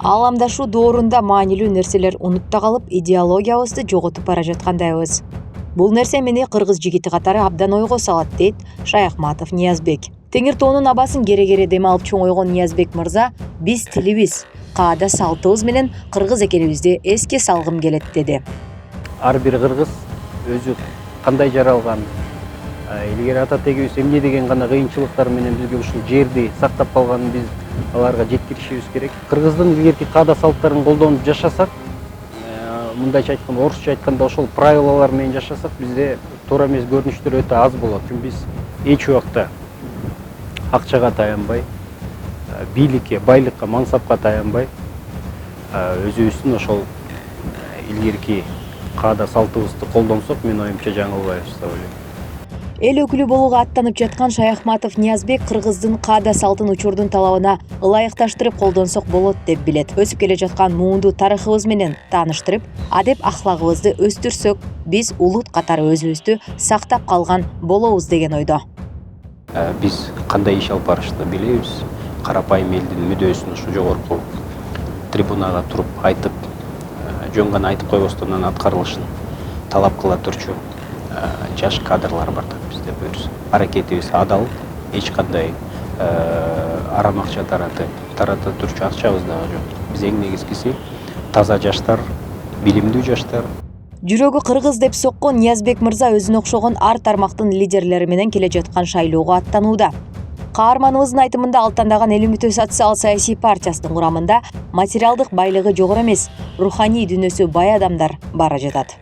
Аламдашуу доорунда маанилүү нерселер унутта калып, идеологиябызды жоготуп бара жаткандайбыз. Бул нерсе мени кыргыз жигити катары абдан ойго салат, дейт Шаяхматов Ниязбек. Теңир тоонун абасын кере-кере дем алып чоңойгон Ниязбек мырза, биз тилибиз, каада салтыбыз менен кыргыз экенибизди эске салгым келет, деди. Ар бир кыргыз өзү кандай жаралган, илгери ата тегибиз эмне деген гана кыйынчылыктар менен бизге ушул жерди сактап калганын биз аларга жеткиришибиз керек. Кыргыздын илгерки каада салттарын колдонуп жашасак, мындайча айтканда, орусча айтканда ошол правилалар менен жашасак, бизде туура эмес көрүнүштөр өтө аз болот. Чүнкү биз эч убакта акчага таянбай, бийликке, байлыкка, мансапка таянбай, өзүбүздүн ошол илгерки каада салтыбызды колдонсок, мен оюмча жаңылбайбыз деп ойлойм. Эл өкүлү болууга аттанып жаткан Шаяхматов Ниязбек кыргыздын каада салтын учурдун талабына ылайыкташтырып колдонсок болот деп билет. Өсүп келе жаткан муунду тарыхыбыз менен тааныштырып, адеп ахлагыбызды өстүрсөк, биз улут катары өзүбүздү сактап калган болобуз деген ойдо. Биз кандай иш алып барышты билебиз. Карапайым элдин мүдөөсүн ушу жогорку трибунага туруп айтып, жөн гана айтып койбостон аткарылышын талап кыла турчу жаш кадрлар бар да бизде. Биз аракетибиз адал, эч кандай арам акча тарата турчу акчабыз дагы жок. Биз эң негизгиси таза жаштар, билимдүү жаштар. Жүрөгү кыргыз деп соккон Ниязбек мырза өзүнө окшогон ар тармактын лидерлери менен келе жаткан шайлоого аттанууда. Каарманыбыздын айтымында ал тандаган Эл Үмүтү социал саясий партиясынын курамында материалдык байлыгы жогору эмес, руханий дүйнөсү бай адамдар бара жатат.